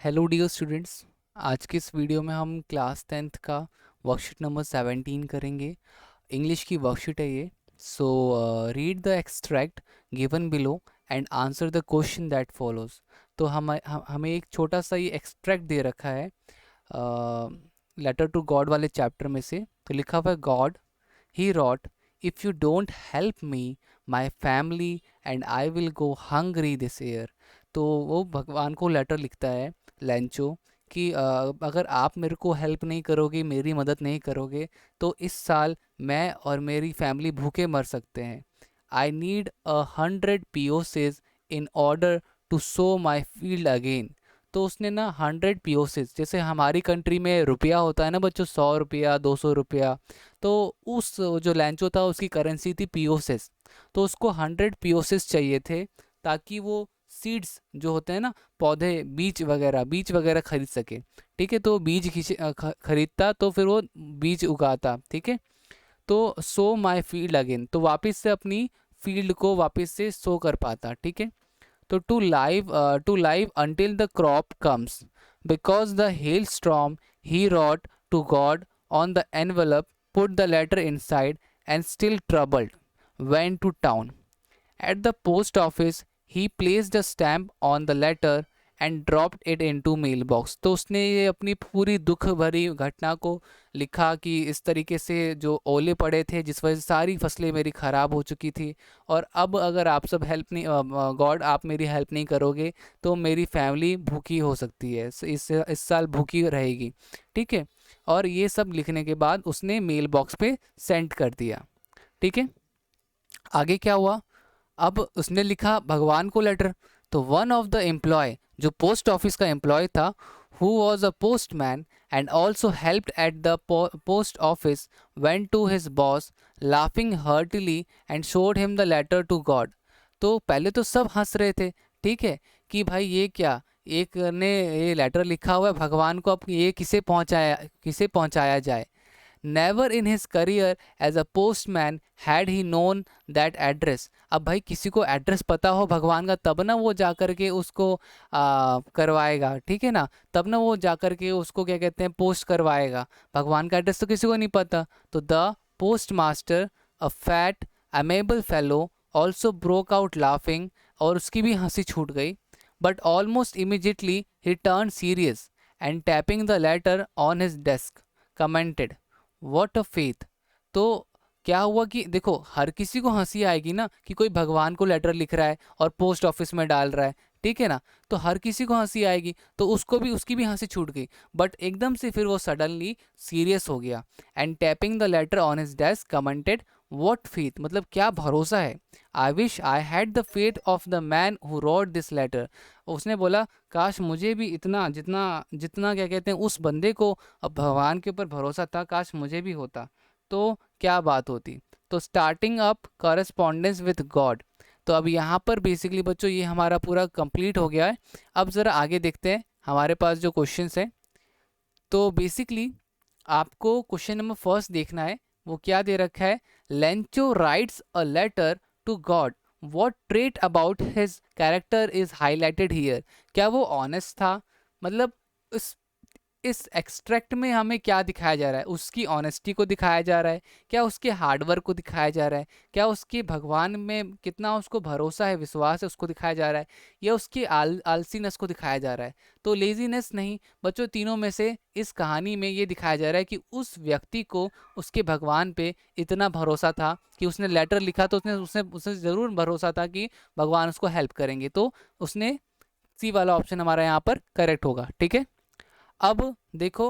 Hello dear students. आज के इस वीडियो में हम क्लास 10th का वर्कशीट नंबर 17 करेंगे। इंग्लिश की वर्कशीट है ये। So read the extract given below and answer the question that follows. तो हमें एक छोटा सा ये एक्सट्रैक्ट दे रखा है लेटर टू गॉड वाले चैप्टर में से। तो लिखा हुआ है God he wrote, if you don't help me my family and I will go hungry this year. तो वो भगवान को लेटर लिखता है लैंचो कि अगर आप मेरे को हेल्प नहीं करोगे, मेरी मदद नहीं करोगे, तो इस साल मैं और मेरी फैमिली भूखे मर सकते हैं। I need 100 POCs in order to sow my field again. तो उसने ना 100 POCs, जैसे हमारी कंट्री में रुपया होता है ना बच्चों, 100 रुपया 200 रुपया, तो उस जो लैंचो था उसकी करेंसी थी POCs। तो उसको 100 POCs चाहिए थे ताकि वो सीड्स जो होते हैं ना, पौधे, बीज वगैरह खरीद सके। ठीक है, तो बीज खरीदता तो फिर वो बीज उगाता। ठीक है, तो सो माई फील्ड अगेन, तो वापस से अपनी फील्ड को वापस से सो कर पाता। ठीक है, तो to live until the crop comes because the hail storm he wrote to God on the envelope, put the letter inside and still troubled went to town. At the post office, he placed a stamp on the letter and dropped it into mailbox। तो उसने ये अपनी पूरी दुख भरी घटना को लिखा कि इस तरीके से जो ओले पड़े थे जिस वजह से सारी फसलें मेरी ख़राब हो चुकी थी, और अब अगर आप सब हेल्प नहीं, गॉड आप मेरी हेल्प नहीं करोगे तो मेरी फैमिली भूखी हो सकती है, इस साल भूखी रहेगी। ठीक है, और ये सब लिखने के बाद उसने मेल बॉक्स पे सेंड कर दिया। ठीक है, आगे क्या हुआ? अब उसने लिखा भगवान को लेटर। तो वन ऑफ द एम्प्लॉय, जो पोस्ट ऑफिस का एम्प्लॉय था, who was a postman and also helped at the post office, went to his boss laughing heartily and showed him the letter to God. तो पहले तो सब हंस रहे थे, ठीक है, कि भाई ये क्या, एक ने ये लेटर लिखा हुआ है भगवान को, अब ये किसे पहुंचाया जाए। Never in his career as a postman had he known that address. अब भाई किसी को एड्रेस पता हो भगवान का तब ना वो जा कर के उसको करवाएगा। ठीक है ना, तब ना वो जा कर के उसको क्या कहते हैं, पोस्ट करवाएगा। भगवान का एड्रेस तो किसी को नहीं पता। तो the post master, a fat amiable fellow, also broke out laughing, और उसकी भी हंसी छूट गई। बट ऑलमोस्ट इमिजिएटली ही turn serious and tapping the letter on his desk commented, what a faith. तो क्या हुआ कि देखो, हर किसी को हंसी आएगी ना कि कोई भगवान को लेटर लिख रहा है और पोस्ट ऑफिस में डाल रहा है। ठीक है ना, तो हर किसी को हंसी आएगी, तो उसकी भी हंसी छूट गई। बट एकदम से फिर वो सडनली सीरियस हो गया and tapping the letter on his desk commented, what faith, मतलब क्या भरोसा है। I wish I had the faith of the man who wrote this letter. उसने बोला काश मुझे भी इतना जितना जितना क्या कहते हैं उस बंदे को अब भगवान के ऊपर भरोसा था, काश मुझे भी होता तो क्या बात होती। तो starting up correspondence with God. तो अब यहाँ पर बेसिकली बच्चों ये हमारा पूरा कंप्लीट हो गया है। अब ज़रा आगे देखते हैं हमारे पास जो क्वेश्चंस हैं। तो बेसिकली आपको क्वेश्चन नंबर फर्स्ट देखना है, वो क्या दे रखा है। Lencho writes a letter to God, what trait about his character is highlighted here. क्या वो ऑनेस्ट था, मतलब इस इस एक्सट्रैक्ट में हमें क्या दिखाया जा रहा है, उसकी ऑनेस्टी को दिखाया जा रहा है, क्या उसके हार्डवर्क को दिखाया जा रहा है, क्या उसके भगवान में कितना उसको भरोसा है, विश्वास है, उसको दिखाया जा रहा है, या उसकी आलसीनेस को दिखाया जा रहा है। तो लेजीनेस नहीं बच्चों, तीनों में से इस कहानी में ये दिखाया जा रहा है कि उस व्यक्ति को उसके भगवान पे इतना भरोसा था कि उसने लेटर लिखा, तो उसने उसने उसने ज़रूर भरोसा था कि भगवान उसको हेल्प करेंगे। तो उसने सी वाला ऑप्शन हमारा यहाँ पर करेक्ट होगा। ठीक है, अब देखो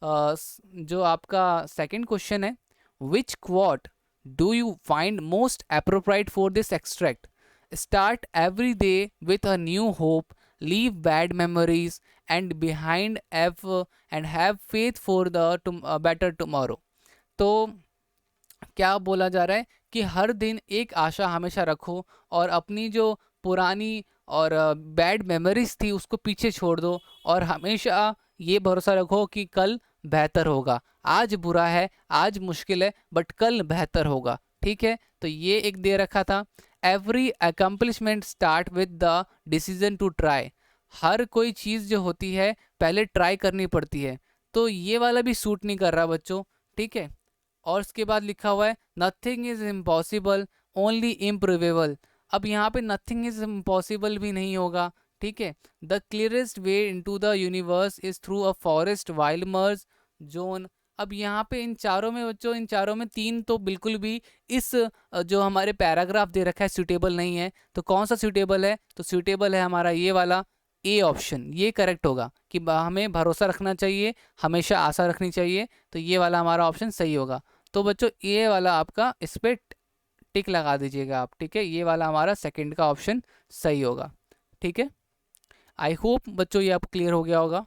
जो आपका सेकंड क्वेश्चन है, which quote do you find most appropriate for this extract. Start every day with a new hope, leave bad memories and behind and have faith for the better tomorrow. तो क्या बोला जा रहा है कि हर दिन एक आशा हमेशा रखो और अपनी जो पुरानी और बैड मेमोरीज थी उसको पीछे छोड़ दो, और हमेशा ये भरोसा रखो कि कल बेहतर होगा। आज बुरा है, आज मुश्किल है, बट कल बेहतर होगा। ठीक है, तो ये एक दे रखा था। Every accomplishment start with the decision to try. हर कोई चीज़ जो होती है पहले ट्राई करनी पड़ती है, तो ये वाला भी सूट नहीं कर रहा बच्चों, ठीक है। और उसके बाद लिखा हुआ है नथिंग इज इम्पॉसिबल ओनली इम्प्रूवेबल। अब यहाँ पे नथिंग इज इम्पॉसिबल भी नहीं होगा, ठीक है। The clearest way into the universe is through a forest wild merge zone. अब यहाँ पे इन चारों में बच्चों, इन चारों में तीन तो बिल्कुल भी इस जो हमारे पैराग्राफ दे रखा है सूटेबल नहीं है। तो कौन सा सूटेबल है? तो सूटेबल है हमारा ये वाला ए ऑप्शन, ये करेक्ट होगा कि हमें भरोसा रखना चाहिए, हमेशा आशा रखनी चाहिए। तो ये वाला हमारा ऑप्शन सही होगा। तो बच्चों ये वाला आपका इस पर टिक लगा दीजिएगा आप, ठीक है। ये वाला हमारा सेकंड का ऑप्शन सही होगा, ठीक है। आई होप बच्चों ये आपको क्लियर हो गया होगा।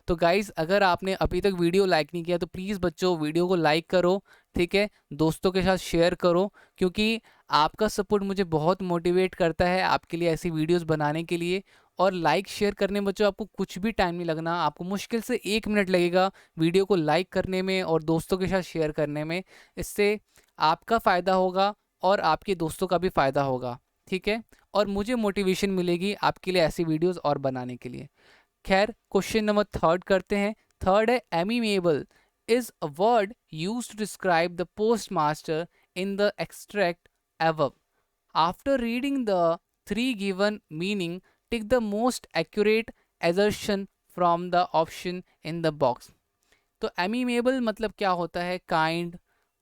तो गाइज़ अगर आपने अभी तक वीडियो लाइक नहीं किया तो प्लीज़ बच्चों वीडियो को लाइक करो, ठीक है। दोस्तों के साथ शेयर करो, क्योंकि आपका सपोर्ट मुझे बहुत मोटिवेट करता है आपके लिए ऐसी वीडियोस बनाने के लिए। और लाइक शेयर करने में बच्चों आपको कुछ भी टाइम नहीं लगना, आपको मुश्किल से 1 मिनट लगेगा वीडियो को लाइक करने में और दोस्तों के साथ शेयर करने में। इससे आपका फ़ायदा होगा और आपके दोस्तों का भी फ़ायदा होगा, ठीक है। और मुझे मोटिवेशन मिलेगी आपके लिए ऐसी वीडियोस और बनाने के लिए। खैर क्वेश्चन नंबर थर्ड करते हैं। थर्ड है amiable is a word use to describe the post master in the extract above. After reading the three given meaning tick the most accurate assertion from the option in the box. तो amiable मतलब क्या होता है? Kind,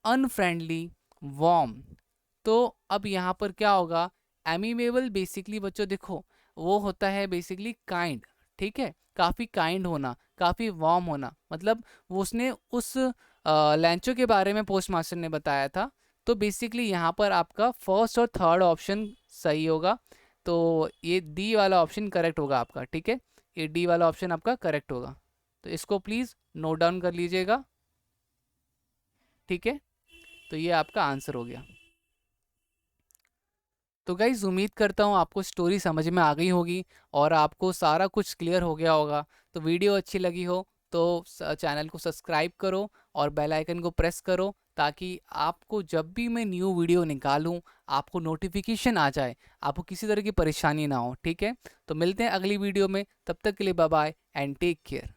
unfriendly, warm. तो अब यहाँ पर क्या होगा? एमीमेबल बेसिकली बच्चों देखो वो होता है बेसिकली काइंड, ठीक है। काफ़ी काइंड होना, काफ़ी वार्म होना, मतलब वो उसने उस लैंचो के बारे में पोस्ट मास्टर ने बताया था। तो बेसिकली यहाँ पर आपका फर्स्ट और थर्ड ऑप्शन सही होगा। तो ये डी वाला ऑप्शन करेक्ट होगा आपका, ठीक है। ये डी वाला ऑप्शन आपका करेक्ट होगा। तो इसको प्लीज़ नोट डाउन कर लीजिएगा, ठीक है। तो ये आपका आंसर हो गया। तो गाइज़ उम्मीद करता हूँ आपको स्टोरी समझ में आ गई होगी और आपको सारा कुछ क्लियर हो गया होगा। तो वीडियो अच्छी लगी हो तो चैनल को सब्सक्राइब करो और बेल आइकन को प्रेस करो, ताकि आपको जब भी मैं न्यू वीडियो निकालूं आपको नोटिफिकेशन आ जाए, आपको किसी तरह की परेशानी ना हो, ठीक है। तो मिलते हैं अगली वीडियो में, तब तक के लिए bye bye and take care.